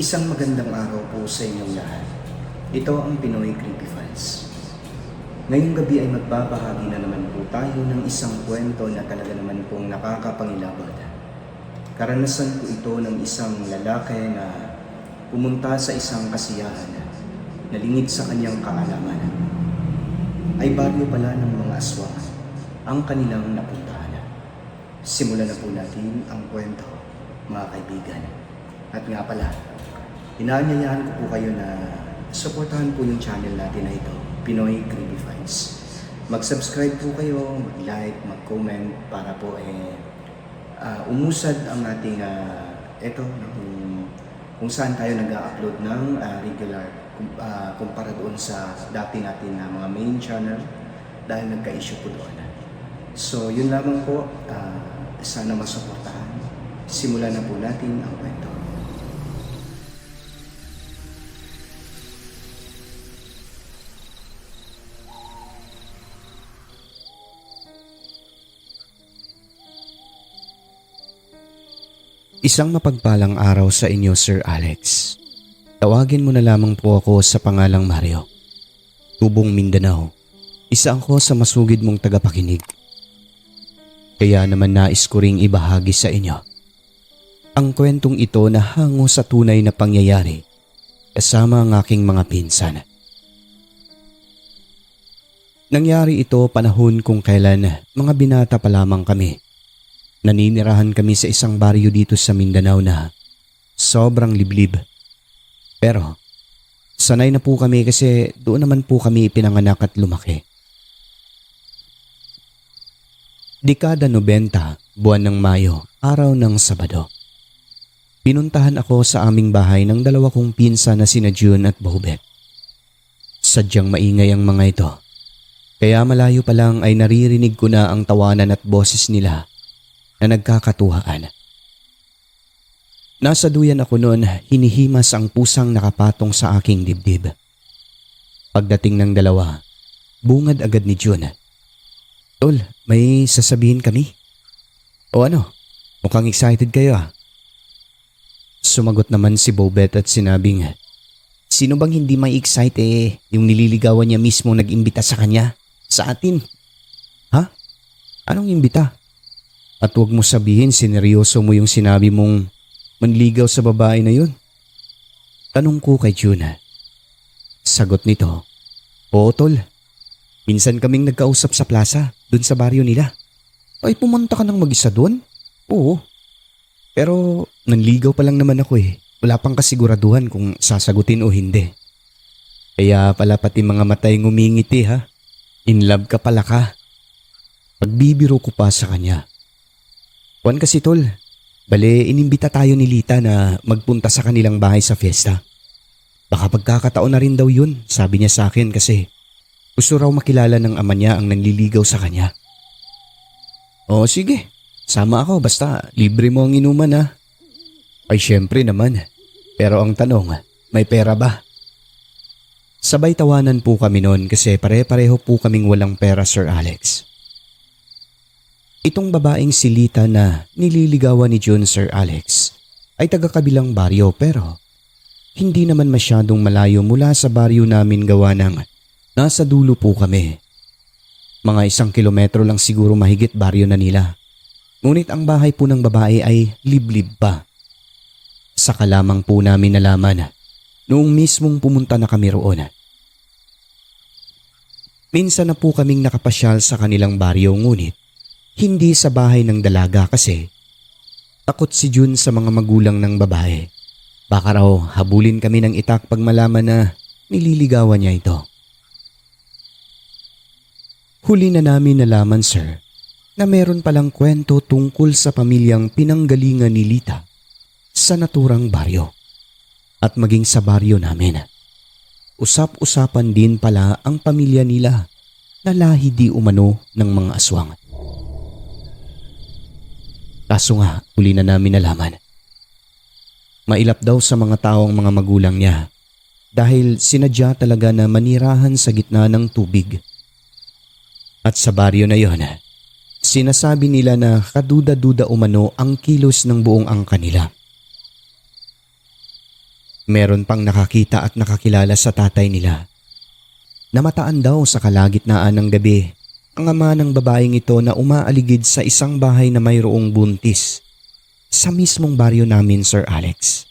Isang magandang araw po sa inyong lahat. Ito ang Pinoy Creepy Files. Ngayong gabi ay magbabahagi na naman po tayo ng isang kwento na talaga naman pong nakakapangilabot. Karanasan po ito ng isang lalaki na pumunta sa isang kasiyahan na lingid sa kanyang kaalaman. Ay baryo pala ng mga aswang ang kanilang napuntahan. Simulan na po natin ang kwento, mga kaibigan. At nga pala, inaanyayahan ko po kayo na supportahan po yung channel natin na ito, Pinoy Creepy Files. Mag-subscribe po kayo, mag-like, mag-comment para po umusad ang ating kung saan tayo nag-upload ng regular kumpara doon sa dati natin na mga main channel dahil nagka-issue po doon. So yun lamang po, sana masuportahan. Simulan na po natin ang kwento. Isang mapagpalang araw sa inyo, Sir Alex. Tawagin mo na lamang po ako sa pangalang Mario. Tubong Mindanao. Isa ako sa masugid mong tagapakinig. Kaya naman nais ko ring ibahagi sa inyo ang kwentong ito na hango sa tunay na pangyayari kasama ang aking mga pinsan. Nangyari ito panahon kung kailan mga binata pa lamang kami. Naninirahan kami sa isang baryo dito sa Mindanao na sobrang liblib. Pero sanay na po kami kasi doon naman po kami pinanganak at lumaki. Dekada 90, buwan ng Mayo, araw ng Sabado. Pinuntahan ako sa aming bahay ng dalawa kong pinsan na sina June at Bobet. Sadyang maingay ang mga ito. Kaya malayo pa lang ay naririnig ko na ang tawanan at boses nila na nagkakatuhaan. Nasa duyan ako noon, hinihimas ang pusang nakapatong sa aking dibdib. Pagdating ng dalawa, bungad agad ni June. Tol, may sasabihin kami. O ano, mukhang excited kayo ah. Sumagot naman si Bobet at sinabing, sino bang hindi may excite yung nililigawan niya mismo nag-imbita sa kanya, sa atin? Ha? Anong imbita? At huwag mo sabihin sineryoso mo yung sinabi mong manligaw sa babae na yun. Tanong ko kay June. Sagot nito, oo tol. Minsan kaming nagkausap sa plaza, dun sa baryo nila. Ay pumunta ka nang mag-isa dun? Oo. Pero nanligaw pa lang naman ako eh. Wala pang kasiguraduhan kung sasagutin o hindi. Kaya pala pati mga matay ngumingiti ha. In love ka pala ka. Pagbibiro ko pa sa kanya. Juan kasi tol, bale inimbita tayo ni Lita na magpunta sa kanilang bahay sa fiesta. Baka pagkakataon na rin daw yun, sabi niya sa akin kasi gusto raw makilala ng ama niya ang nanliligaw sa kanya. O sige, sama ako basta libre mo ang inuman ha. Ay syempre naman, pero ang tanong, may pera ba? Sabay tawanan po kami noon kasi pare-pareho po kaming walang pera, Sir Alex. Itong babaeng si Lita na nililigawan ni June, Sir Alex, ay taga-kabilang baryo pero hindi naman masyadong malayo mula sa baryo namin gawa ng nasa dulo po kami. Mga 1 kilometro lang siguro mahigit baryo na nila. Ngunit ang bahay po ng babae ay liblib pa. Saka lamang po namin nalaman noong mismong pumunta na kami roon. Minsan na po kaming nakapasyal sa kanilang baryo ngunit hindi sa bahay ng dalaga kasi takot si June sa mga magulang ng babae. Baka raw habulin kami ng itak pag malaman na nililigawan niya ito. Huli na namin nalaman, sir, na meron palang kwento tungkol sa pamilyang pinanggalingan ni Lita sa naturang baryo at maging sa baryo namin. Usap-usapan din pala ang pamilya nila na lahi di umano ng mga aswang. Kaso nga, huli na namin nalaman. Mailap daw sa mga taong mga magulang niya dahil sinadya talaga na manirahan sa gitna ng tubig. At sa baryo na yon, sinasabi nila na kaduda-duda umano ang kilos ng buong angka nila. Meron pang nakakita at nakakilala sa tatay nila. Namataan daw sa kalagitnaan ng gabi ang ama ng babaeng ito na umaaligid sa isang bahay na mayroong buntis. Sa mismong baryo namin, Sir Alex.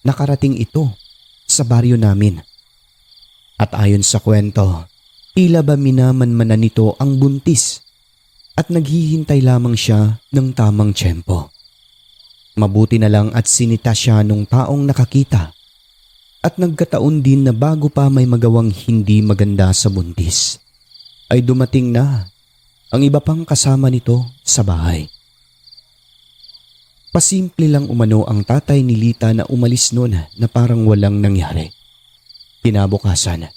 Nakarating ito sa baryo namin. At ayon sa kwento, tila ba minamanmanan nito ang buntis at naghihintay lamang siya ng tamang tiyempo. Mabuti na lang at sinita siya nung taong nakakita at nagkataon din na bago pa may magawang hindi maganda sa buntis, ay dumating na ang iba pang kasama nito sa bahay. Pasimple lang umano ang tatay ni Lita na umalis noon na parang walang nangyari. Kinabukasan,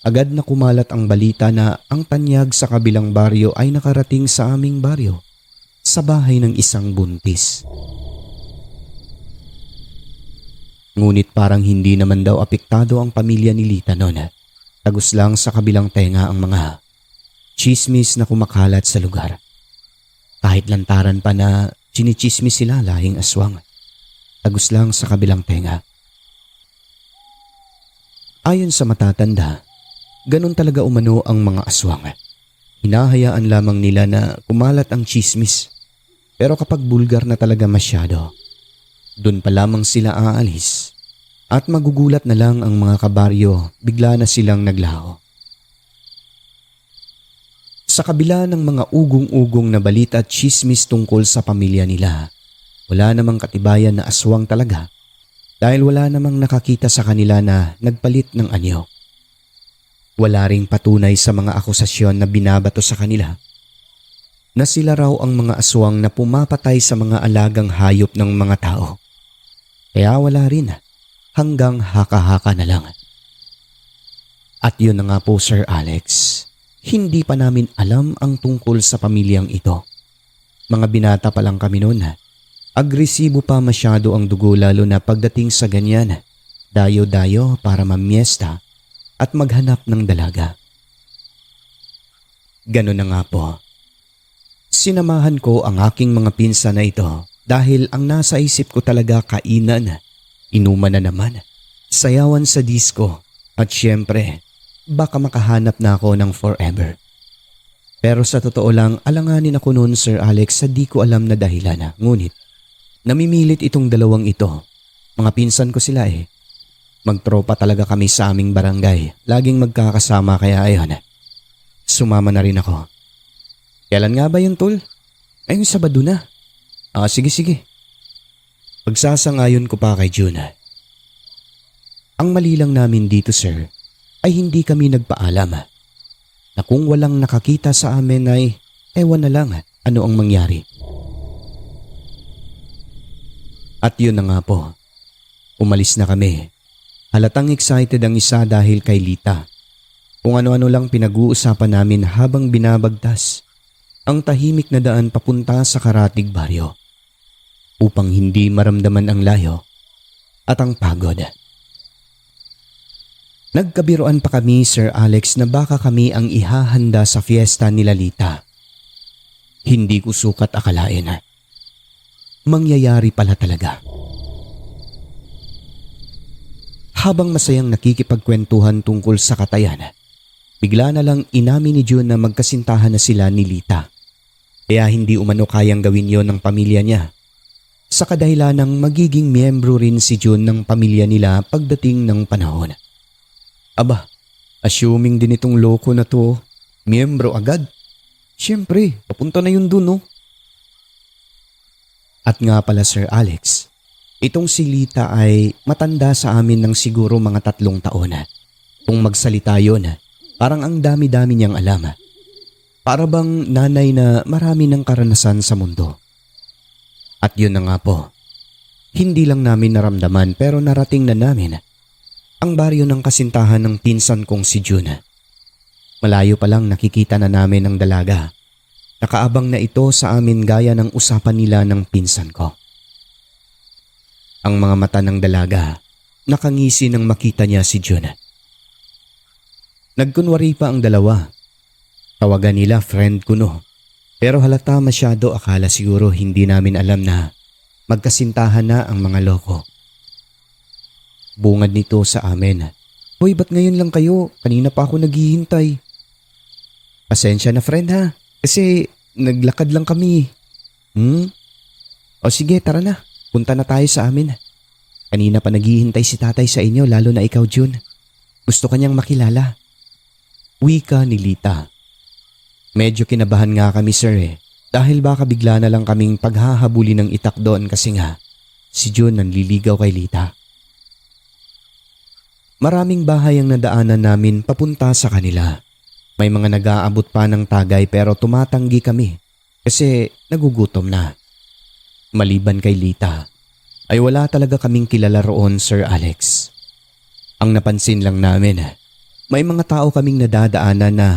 agad na kumalat ang balita na ang tanyag sa kabilang baryo ay nakarating sa aming baryo, sa bahay ng isang buntis. Ngunit parang hindi naman daw apektado ang pamilya ni Lita noon. Tagos lang sa kabilang tenga ang mga chismis na kumakalat sa lugar. Kahit lantaran pa na chinichismis sila lahing aswang. Tagos lang sa kabilang tenga. Ayon sa matatanda, ganun talaga umano ang mga aswang. Hinahayaan lamang nila na kumalat ang chismis. Pero kapag bulgar na talaga masyado, doon pa lamang sila aalis at magugulat na lang ang mga kabaryo, bigla na silang naglaho. Sa kabila ng mga ugong-ugong na balita at chismis tungkol sa pamilya nila, wala namang katibayan na aswang talaga dahil wala namang nakakita sa kanila na nagpalit ng anyo. Wala ring patunay sa mga akusasyon na binabato sa kanila na sila raw ang mga aswang na pumapatay sa mga alagang hayop ng mga tao. Kaya wala rin, hanggang haka-haka na lang. At yun na nga po, Sir Alex, hindi pa namin alam ang tungkol sa pamilyang ito. Mga binata pa lang kami noon. Agresibo pa masyado ang dugo lalo na pagdating sa ganyan. Dayo-dayo para mamiesta at maghanap ng dalaga. Ganun na nga po. Sinamahan ko ang aking mga pinsan na ito dahil ang nasa isip ko talaga kainan, inuman na naman, sayawan sa disco at syempre baka makahanap na ako ng forever. Pero sa totoo lang alanganin ako noon, Sir Alex, sa di ko alam na dahilan. Ngunit namimilit itong dalawang ito. Mga pinsan ko sila eh. Magtropa talaga kami sa aming barangay. Laging magkakasama kaya ayun. Sumama na rin ako. Kailan nga ba yun, Tol? Ayun, Sabado na. Sige. Pagsasangayon ko pa kay Juna. Ang mali lang namin dito, sir, ay hindi kami nagpaalam. Na kung walang nakakita sa amin ay ewan na lang ano ang mangyari. At yun na nga po. Umalis na kami. Halatang excited ang isa dahil kay Lita. Kung ano-ano lang pinag-uusapan namin habang binabagtas ang tahimik na daan papunta sa Karatig Baryo upang hindi maramdaman ang layo at ang pagod. Nagkabiruan pa kami, Sir Alex, na baka kami ang ihahanda sa fiesta ni Lita. Hindi ko sukat akalain. Mangyayari pala talaga. Habang masayang nakikipagkwentuhan tungkol sa katayan, bigla na lang inamin ni June na magkasintahan na sila ni Lita. Kaya hindi umano kayang gawin yon ng pamilya niya. Sa kadahilanang magiging miyembro rin si June ng pamilya nila pagdating ng panahon. Aba, assuming din itong loko na to, miyembro agad. Siyempre, papunta na yun dun, no? At nga pala, Sir Alex, itong si Lita ay matanda sa amin ng siguro mga 3 taon. Kung magsalita yun, parang ang dami-dami niyang alam. Para bang nanay na marami ng karanasan sa mundo. At yun na nga po, hindi lang namin naramdaman pero narating na namin ang baryo ng kasintahan ng pinsan kong si June. Malayo pa lang nakikita na namin ang dalaga. Nakaabang na ito sa amin gaya ng usapan nila ng pinsan ko. Ang mga mata ng dalaga nakangisi nang makita niya si June. Nagkunwari pa ang dalawa. Tawagan nila friend ko no. Pero halata masyado, akala siguro hindi namin alam na magkasintahan na ang mga loko. Bungad nito sa amin. Hoy, ba't ngayon lang kayo? Kanina pa ako naghihintay. Pasensya na friend ha, kasi naglakad lang kami. O sige, tara na. Punta na tayo sa amin. Kanina pa naghihintay si tatay sa inyo, lalo na ikaw Jun. Gusto kanyang makilala. Wika ni Lita. Medyo kinabahan nga kami sir dahil baka bigla na lang kaming paghahabuli ng itak doon kasi nga si Jun nanliligaw kay Lita. Maraming bahay ang nadaanan namin papunta sa kanila. May mga nag-aabot pa ng tagay pero tumatanggi kami kasi nagugutom na. Maliban kay Lita, ay wala talaga kaming kilala roon Sir Alex. Ang napansin lang namin, may mga tao kaming nadadaanan na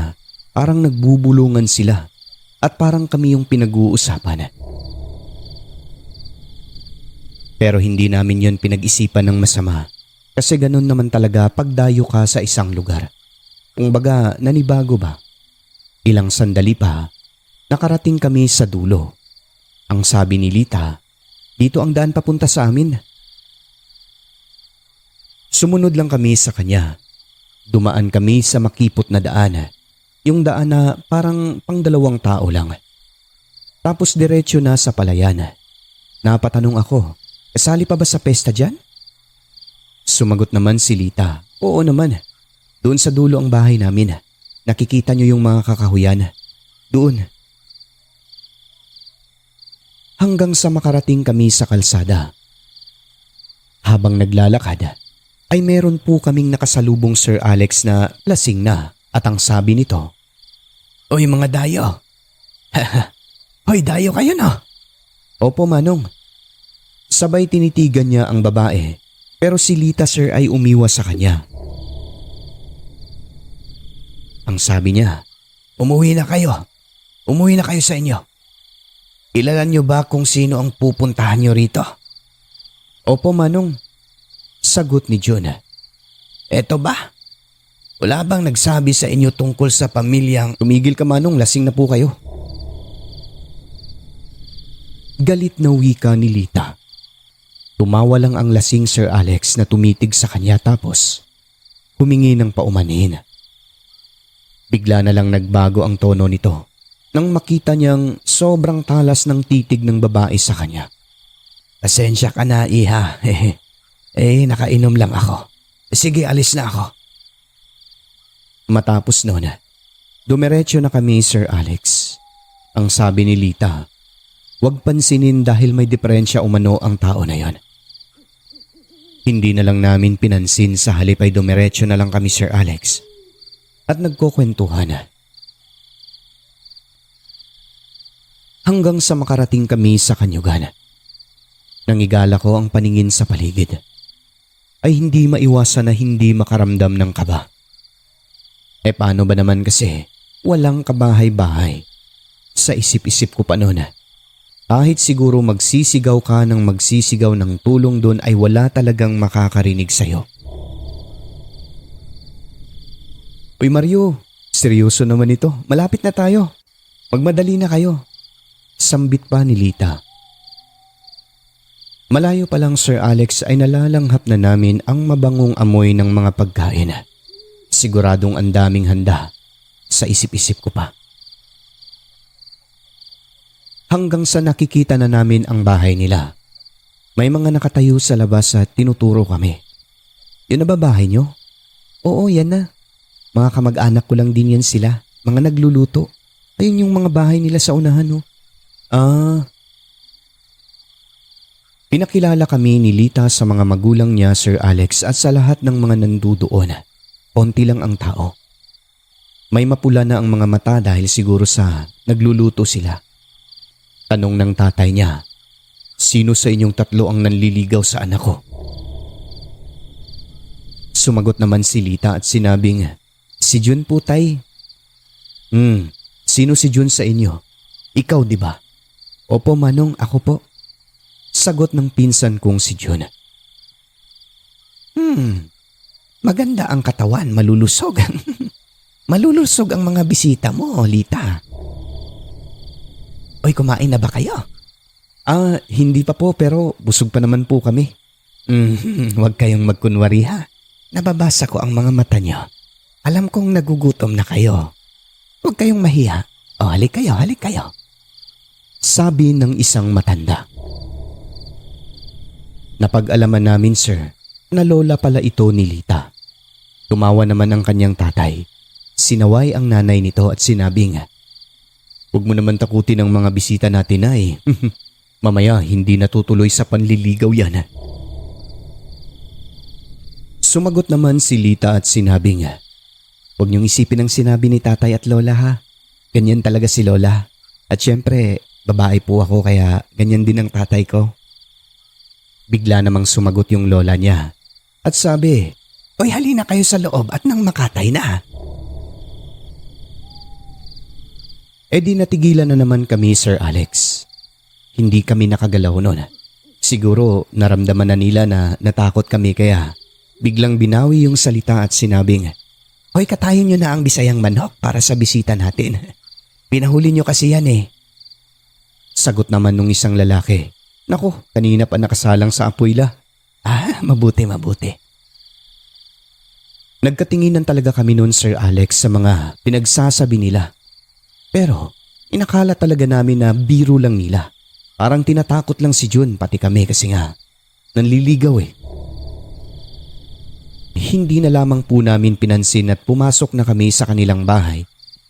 parang nagbubulungan sila at parang kami yung pinag-uusapan. Pero hindi namin yon pinag-isipan ng masama kasi ganun naman talaga pagdayo ka sa isang lugar. Kung baga nanibago ba? Ilang sandali pa, nakarating kami sa dulo. Ang sabi ni Lita, dito ang daan papunta sa amin. Sumunod lang kami sa kanya. Dumaan kami sa makipot na daan. Yung daan na parang pangdalawang tao lang. Tapos diretsyo na sa palayan. Napatanong ako, kasali pa ba sa pesta dyan? Sumagot naman si Lita, oo naman. Doon sa dulo ang bahay namin. Nakikita niyo yung mga kakahuyan. Doon. Hanggang sa makarating kami sa kalsada. Habang naglalakad, ay meron po kaming nakasalubong Sir Alex na lasing na at ang sabi nito, "Oy mga dayo." "Hoy dayo kayo no?" "Opo Manong." Sabay tinitigan niya ang babae pero si Lita sir ay umiwas sa kanya. Ang sabi niya, "Umuwi na kayo. Umuwi na kayo sa inyo. Kilala niyo ba kung sino ang pupuntahan niyo rito?" "Opo Manong." Sagot ni Jun. "Eto ba? Wala bang nagsabi sa inyo tungkol sa pamilyang..." "Tumigil ka Manong, lasing na po kayo." Galit na wika ni Lita. Tumawa lang ang lasing Sir Alex na tumitig sa kanya tapos humingi ng paumanhin. Bigla na lang nagbago ang tono nito nang makita niyang sobrang talas ng titig ng babae sa kanya. "Pasensya ka na iha, nakainom lang ako. Sige, alis na ako." Matapos noon, dumiretso na kami Sir Alex. Ang sabi ni Lita, huwag pansinin dahil may diferensya umano ang tao na yon. Hindi na lang namin pinansin sa halip ay dumiretso na lang kami Sir Alex at nagkukwentuhan. Hanggang sa makarating kami sa kanyugan. Nangigala ko ang paningin sa paligid. Ay hindi maiwasan na hindi makaramdam ng kaba. Paano ba naman kasi walang kabahay-bahay? Sa isip-isip ko pa noon, kahit siguro magsisigaw ka ng magsisigaw ng tulong doon ay wala talagang makakarinig sa'yo. "Uy Mario, seryoso naman ito. Malapit na tayo. Magmadali na kayo." Sambit pa ni Lita. Malayo pa lang Sir Alex ay nalalanghap na namin ang mabangong amoy ng mga pagkain. Siguradong ang daming handa. Sa isip-isip ko pa. Hanggang sa nakikita na namin ang bahay nila. May mga nakatayo sa labas at tinuturo kami. "Yun na ba bahay nyo?" "Oo, yan na. Mga kamag-anak ko lang din yan sila. Mga nagluluto. Ayun yung mga bahay nila sa unahan, oh." Pinakilala kami ni Lita sa mga magulang niya Sir Alex at sa lahat ng mga nandudoon. Konti lang ang tao. May mapula na ang mga mata dahil siguro sa nagluluto sila. Tanong ng tatay niya, "Sino sa inyong tatlo ang nanliligaw sa anak ko?" Sumagot naman si Lita at sinabing, "Si Jun po tay." Sino si Jun sa inyo? Ikaw di ba?" "Opo Manong, ako po." Sagot ng pinsan kong si Jun. Maganda ang katawan, malulusog." "Malulusog ang mga bisita mo, Lita." "Oy, kumain na ba kayo?" Hindi pa po pero busog pa naman po kami." Huwag kayong magkunwari ha. Nababasa ko ang mga mata niyo. Alam kong nagugutom na kayo. Huwag kayong mahiya. O halik kayo. Sabi ng isang matanda. Napag-alaman namin sir, na lola pala ito ni Lita. Tumawa naman ang kanyang tatay. Sinaway ang nanay nito at sinabing, "Huwag mo naman takutin ang mga bisita natin ay. Mamaya hindi natutuloy sa panliligaw yan." Sumagot naman si Lita at sinabing, "Huwag niyong isipin ang sinabi ni tatay at lola ha. Ganyan talaga si lola. At syempre, babae po ako kaya ganyan din ang tatay ko." Bigla namang sumagot yung lola niya at sabi, "Oy, halina kayo sa loob at nang makatay na." E di natigilan na naman kami, Sir Alex. Hindi kami nakagalaw noon. Siguro naramdaman na nila na natakot kami kaya biglang binawi yung salita at sinabing, "Hoy, katayin nyo na ang bisayang manok para sa bisita natin. Pinahuli nyo kasi yan eh." Sagot naman nung isang lalaki, "Nako, kanina pa nakasalang sa apoy la." Mabuti. Nagkatinginan talaga kami noon, Sir Alex, sa mga pinagsasabi nila. Pero inakala talaga namin na biro lang nila. Parang tinatakot lang si Jun pati kami kasi nga nanliligaw eh. Hindi na lamang po namin pinansin at pumasok na kami sa kanilang bahay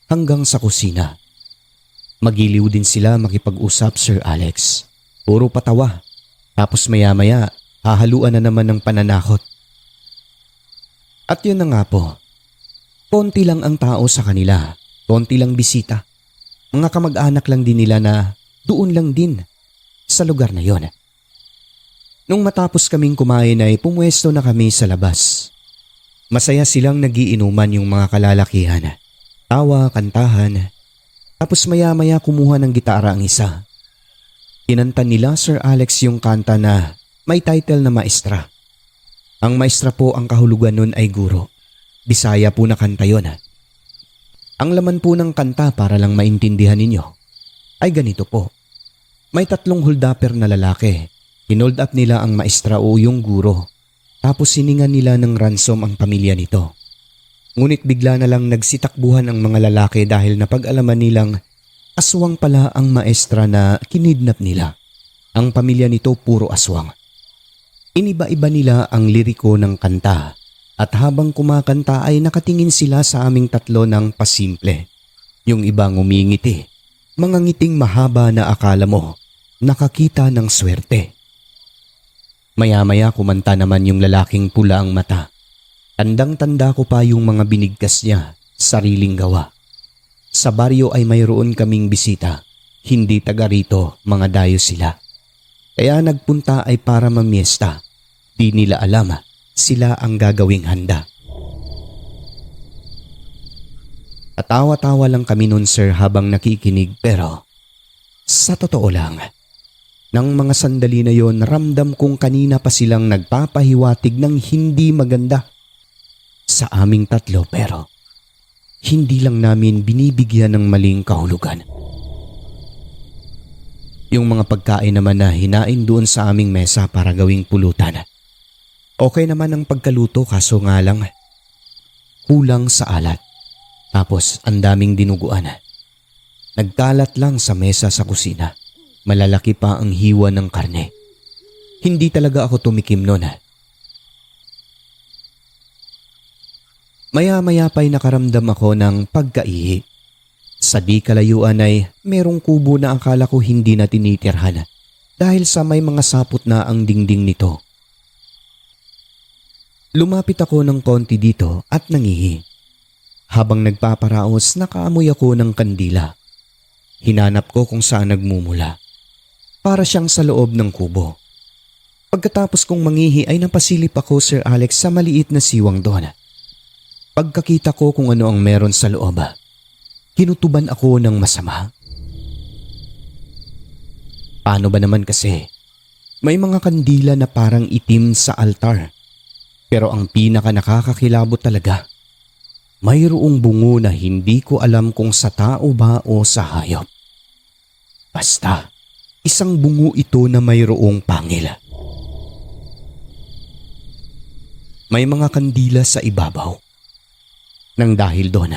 hanggang sa kusina. Magiliw din sila makipag-usap, Sir Alex. Puro patawa. Tapos maya-maya hahaluan na naman ng pananakot. At yun na nga po. Konti lang ang tao sa kanila. Konti lang bisita. Mga kamag-anak lang din nila na doon lang din sa lugar na yon. Nung matapos kaming kumain ay pumwesto na kami sa labas. Masaya silang nagiinuman yung mga kalalakihan. Tawa, kantahan. Tapos maya-maya kumuha ng gitara ang isa. Kinanta nila, Sir Alex, yung kanta na may title na Maestra. Ang maestra po ang kahulugan nun ay guro. Bisaya po na kanta yun. Ang laman po ng kanta para lang maintindihan ninyo ay ganito po. May 3 holdupper na lalaki. Hinold up nila ang maestra o yung guro. Tapos siningan nila ng ransom ang pamilya nito. Ngunit bigla na lang nagsitakbuhan ang mga lalaki dahil napag-alaman nilang aswang pala ang maestra na kinidnap nila. Ang pamilya nito puro aswang. Iniba-iba nila ang liriko ng kanta. At habang kumakanta ay nakatingin sila sa aming 3 ng pasimple. Yung iba ngumingiti. Mga ngiting mahaba na akala mo nakakita ng swerte. Maya-maya kumanta naman yung lalaking pula ang mata. Tandang-tanda ko pa yung mga binigkas niya, sariling gawa. Sa baryo ay mayroon kaming bisita. Hindi taga rito, mga dayo sila. Kaya nagpunta ay para mamiesta. Di nila alam sila ang gagawing handa. Tatawa-tawa lang kami nun, sir, habang nakikinig, pero sa totoo lang, nang mga sandali na yon ramdam kong kanina pa silang nagpapahiwatig ng hindi maganda sa aming 3 pero hindi lang namin binibigyan ng maling kahulugan. Yung mga pagkain naman na hinain doon sa aming mesa para gawing pulutan. Okay naman ang pagkaluto kaso nga lang kulang sa alat. Tapos ang daming dinuguan. Nagkalat lang sa mesa sa kusina. Malalaki pa ang hiwa ng karne. Hindi talaga ako tumikim noon. Maya-maya pa'y nakaramdam ako ng pagkaihi. Sa di kalayuan ay merong kubo na akala ko hindi na tinitirhan dahil sa may mga sapot na ang dingding nito. Lumapit ako ng konti dito at nangihi. Habang nagpaparaos, nakaamoy ako ng kandila. Hinanap ko kung saan nagmumula. Para siyang sa loob ng kubo. Pagkatapos kong mangihi ay napasilip ako, Sir Alex, sa maliit na siwang doon. Pagkakita ko kung ano ang meron sa loob, kinutuban ako ng masama. Paano ba naman kasi? May mga kandila na parang itim sa altar. Pero ang pinaka nakakakilabot talaga, mayroong bungo na hindi ko alam kung sa tao ba o sa hayop. Basta, isang bungo ito na mayroong pangil. May mga kandila sa ibabaw. Nang dahil doon,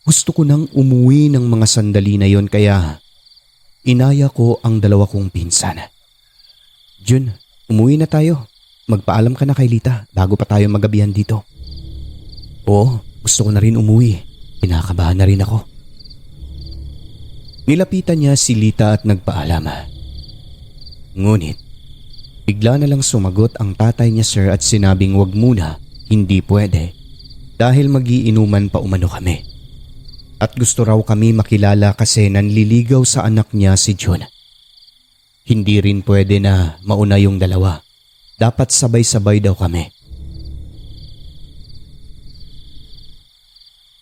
gusto ko nang umuwi ng mga sandali na yon kaya inaya ko ang dalawa kong pinsan. Jun, umuwi na tayo. Magpaalam ka na kay Lita bago pa tayo magabihan dito. Oo, gusto ko na rin umuwi. Kinakabahan na rin ako. Nilapitan niya si Lita at nagpaalam. Ngunit, bigla na lang sumagot ang tatay niya sir at sinabing wag muna, hindi pwede. Dahil magiinuman pa umano kami. At gusto raw kami makilala kasi nanliligaw sa anak niya si Jun. Hindi rin pwede na mauna yung dalawa. Dapat sabay-sabay daw kami.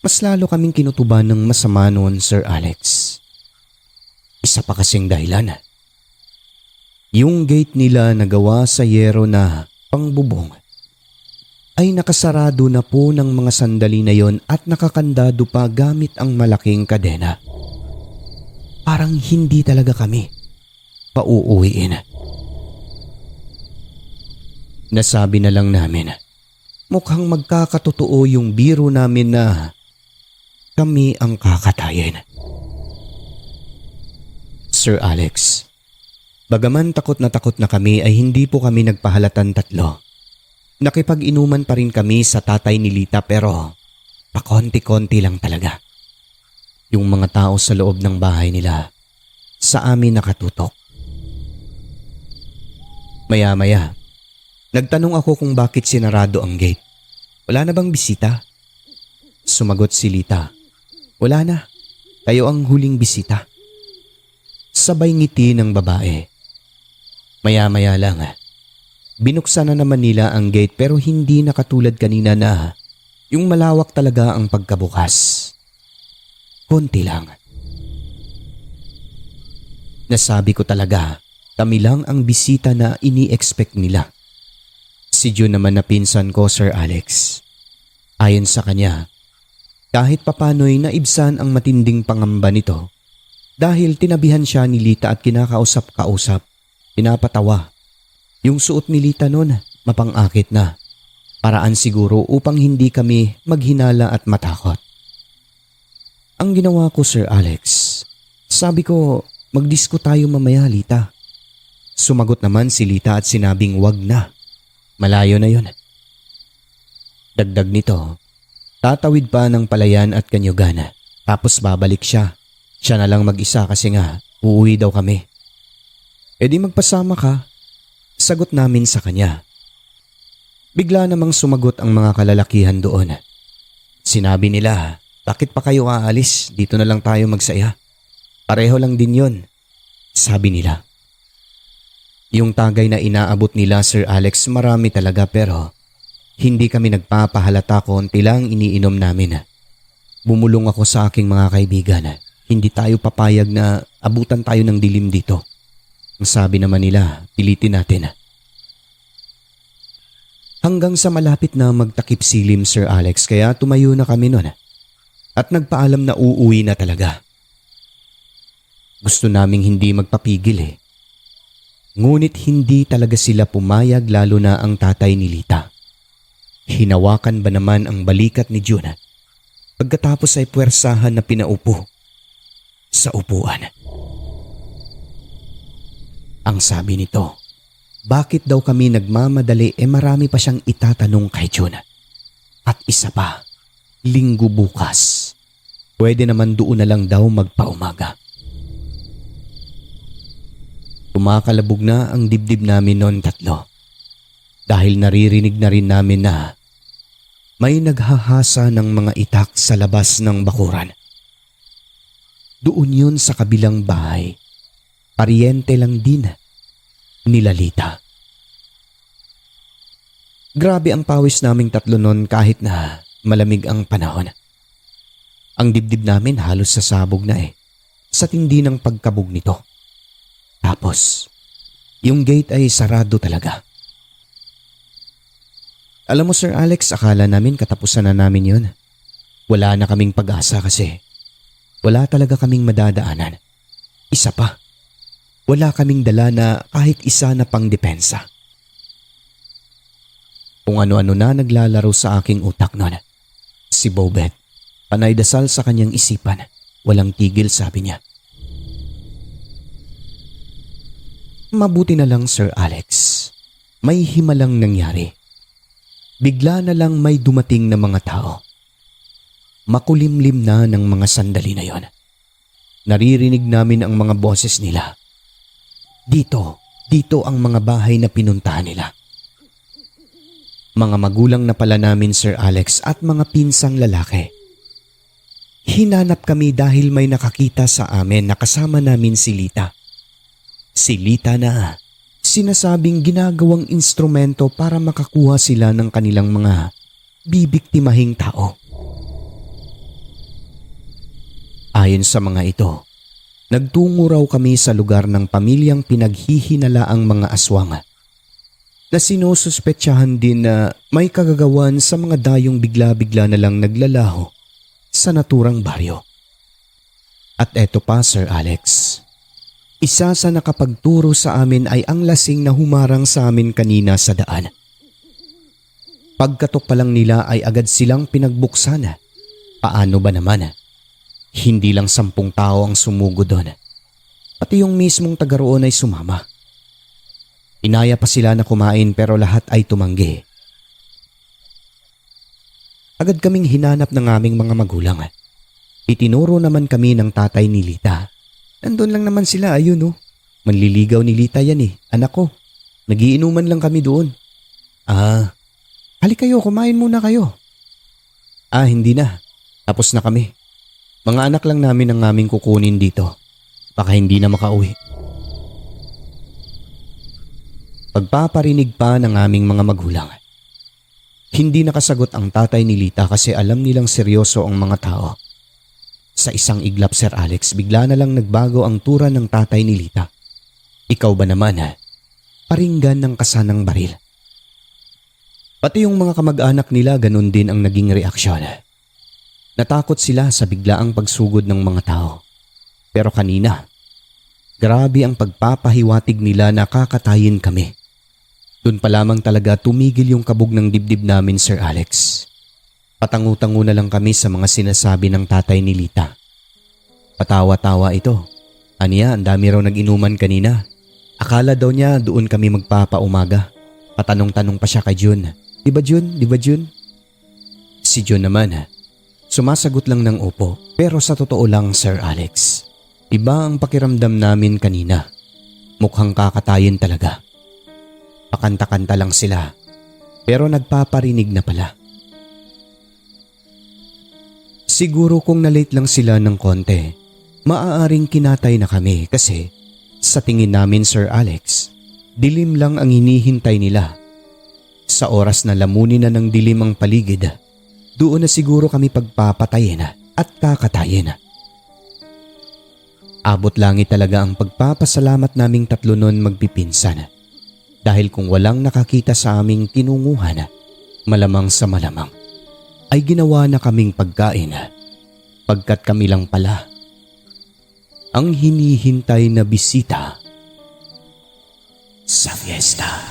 Mas lalo kaming kinutuban ng masama noon, Sir Alex. Isa pa kasing dahilan. Yung gate nila na gawa sa yero na pangbubong ay nakasarado na po ng mga sandali na yon at nakakandado pa gamit ang malaking kadena. Parang hindi talaga kami pauuwiin. Nasabi na lang namin, mukhang magkakatotoo yung biro namin na kami ang kakatayin. Sir Alex, bagaman takot na kami ay hindi po kami nagpahalatan tatlo. Nakipag-inuman pa rin kami sa tatay ni Lita pero pakonti-konti lang talaga. Yung mga tao sa loob ng bahay nila sa amin nakatutok. Maya-maya, nagtanong ako kung bakit sinarado ang gate. Wala na bang bisita? Sumagot si Lita. Wala na. Kayo ang huling bisita. Sabay ngiti ng babae. Maya-maya lang. Binuksan na naman nila ang gate pero hindi na katulad kanina na yung malawak talaga ang pagkabukas. Konti lang. Nasabi ko talaga, kami lang ang bisita na ini-expect nila. Si Jun naman na pinsan ko, Sir Alex. Ayon sa kanya, kahit papano'y naibsan ang matinding pangamba nito dahil tinabihan siya ni Lita at kinakausap-kausap, pinapatawa. Yung suot ni Lita noon, mapang-akit na. Paraan siguro upang hindi kami maghinala at matakot. Ang ginawa ko, Sir Alex, sabi ko, magdisko tayo mamaya, Lita. Sumagot naman si Lita at sinabing wag na. Malayo na yon. Dagdag nito, tatawid pa ng Palayan at Kanyugan. Tapos babalik siya. Siya na lang mag-isa kasi nga uuwi daw kami. E di magpasama ka. Sagot namin sa kanya. Bigla namang sumagot ang mga kalalakihan doon. Sinabi nila, bakit pa kayo aalis? Dito na lang tayo magsaya. Pareho lang din yon, sabi nila. Yung tagay na inaabot nila, Sir Alex, marami talaga pero hindi kami nagpapahalata, konti lang iniinom namin. Bumulong ako sa aking mga kaibigan. Hindi tayo papayag na abutan tayo ng dilim dito. Ang sabi naman nila, pilitin natin. Hanggang sa malapit na magtakip silim, Sir Alex, kaya tumayo na kami noon. At nagpaalam na uuwi na talaga. Gusto naming hindi magpapigil eh. Ngunit hindi talaga sila pumayag, lalo na ang tatay ni Lita. Hinawakan ba naman ang balikat ni Jun pagkatapos ay puwersahan na pinaupo sa upuan. Ang sabi nito, bakit daw kami nagmamadali marami pa siyang itatanong kay Jun. At isa pa, linggo bukas. Pwede naman doon na lang daw magpaumaga. Kumakalabog na ang dibdib namin noon tatlo. Dahil naririnig na rin namin na may naghahasa ng mga itak sa labas ng bakuran. Doon yun sa kabilang bahay. Paryente lang din nila Lita. Grabe ang pawis naming tatlo noon kahit na malamig ang panahon. Ang dibdib namin halos sasabog na sa tindi ng pagkabog nito. Tapos, yung gate ay sarado talaga. Alam mo, Sir Alex, akala namin katapusan na namin yun. Wala na kaming pag-asa kasi wala talaga kaming madadaanan. Isa pa, wala kaming dala na kahit isa na pangdepensa. Kung ano-ano na naglalaro sa aking utak noon. Si Bobet, panay dasal sa kanyang isipan. Walang tigil, sabi niya. Mabuti na lang, Sir Alex. May himalang nangyari. Bigla na lang may dumating na mga tao. Makulimlim na ng mga sandali na yon. Naririnig namin ang mga boses nila. Dito ang mga bahay na pinuntahan nila. Mga magulang na pala namin, Sir Alex, at mga pinsang lalaki. Hinanap kami dahil may nakakita sa amin na kasama namin si Lita. Si Lita na sinasabing ginagawang instrumento para makakuha sila ng kanilang mga bibiktimahing tao. Ayon sa mga ito, nagtungo raw kami sa lugar ng pamilyang pinaghihinalaang mga aswang na sinususpetsahan din na may kagagawan sa mga dayong bigla-bigla na lang naglalaho sa naturang baryo. At eto pa, Sir Alex, isa sa nakapagturo sa amin ay ang lasing na humarang sa amin kanina sa daan. Pagkatok pa lang nila ay agad silang pinagbuksan. Paano ba naman? Hindi lang 10 tao ang sumugod doon. Pati yung mismong taga roon ay sumama. Inaya pa sila na kumain pero lahat ay tumanggi. Agad kaming hinanap ng aming mga magulang. Itinuro naman kami ng tatay ni Lita. Nandun lang naman sila, ayun oh. Manliligaw ni Lita yan eh, anak ko. Nagiinuman lang kami doon. Halik kayo, kumain muna kayo. Hindi na. Tapos na kami. Mga anak lang namin ang aming kukunin dito. Baka hindi na makauwi. Pagpaparinig pa ng aming mga magulang. Hindi nakasagot ang tatay ni Lita kasi alam nilang seryoso ang mga tao. Sa isang iglap, Sir Alex, bigla na lang nagbago ang tura ng tatay ni Lita. Ikaw ba naman paringgan ng kasanang baril. Pati yung mga kamag-anak nila ganun din ang naging reaksyon. Natakot sila sa biglaang pagsugod ng mga tao. Pero kanina, grabe ang pagpapahiwatig nila na kakatayin kami. Doon pa lamang talaga tumigil yung kabog ng dibdib namin, Sir Alex. Patangu-tangu na lang kami sa mga sinasabi ng tatay ni Lita. Patawa-tawa ito. Aniya, ang dami raw nag-inuman kanina. Akala daw niya doon kami magpapaumaga. Patanong-tanong pa siya kay Jun. Di ba Jun? Di ba Jun? Si Jun naman sumasagot lang ng opo. Pero sa totoo lang, Sir Alex, iba ang pakiramdam namin kanina. Mukhang kakatayin talaga. Pakanta-kanta lang sila. Pero nagpaparinig na pala. Siguro kung na-late lang sila ng konti, maaaring kinatay na kami kasi sa tingin namin, Sir Alex, dilim lang ang hinihintay nila. Sa oras na lamunin na ng dilim ang paligid, doon na siguro kami pagpapatayin at kakatayin. Abot langit talaga ang pagpapasalamat naming tatlo noon magpipinsan. Dahil kung walang nakakita sa aming tinunguhan, malamang sa malamang, ay ginawa na kaming pagkain pagkat kami lang pala ang hinihintay na bisita sa fiesta.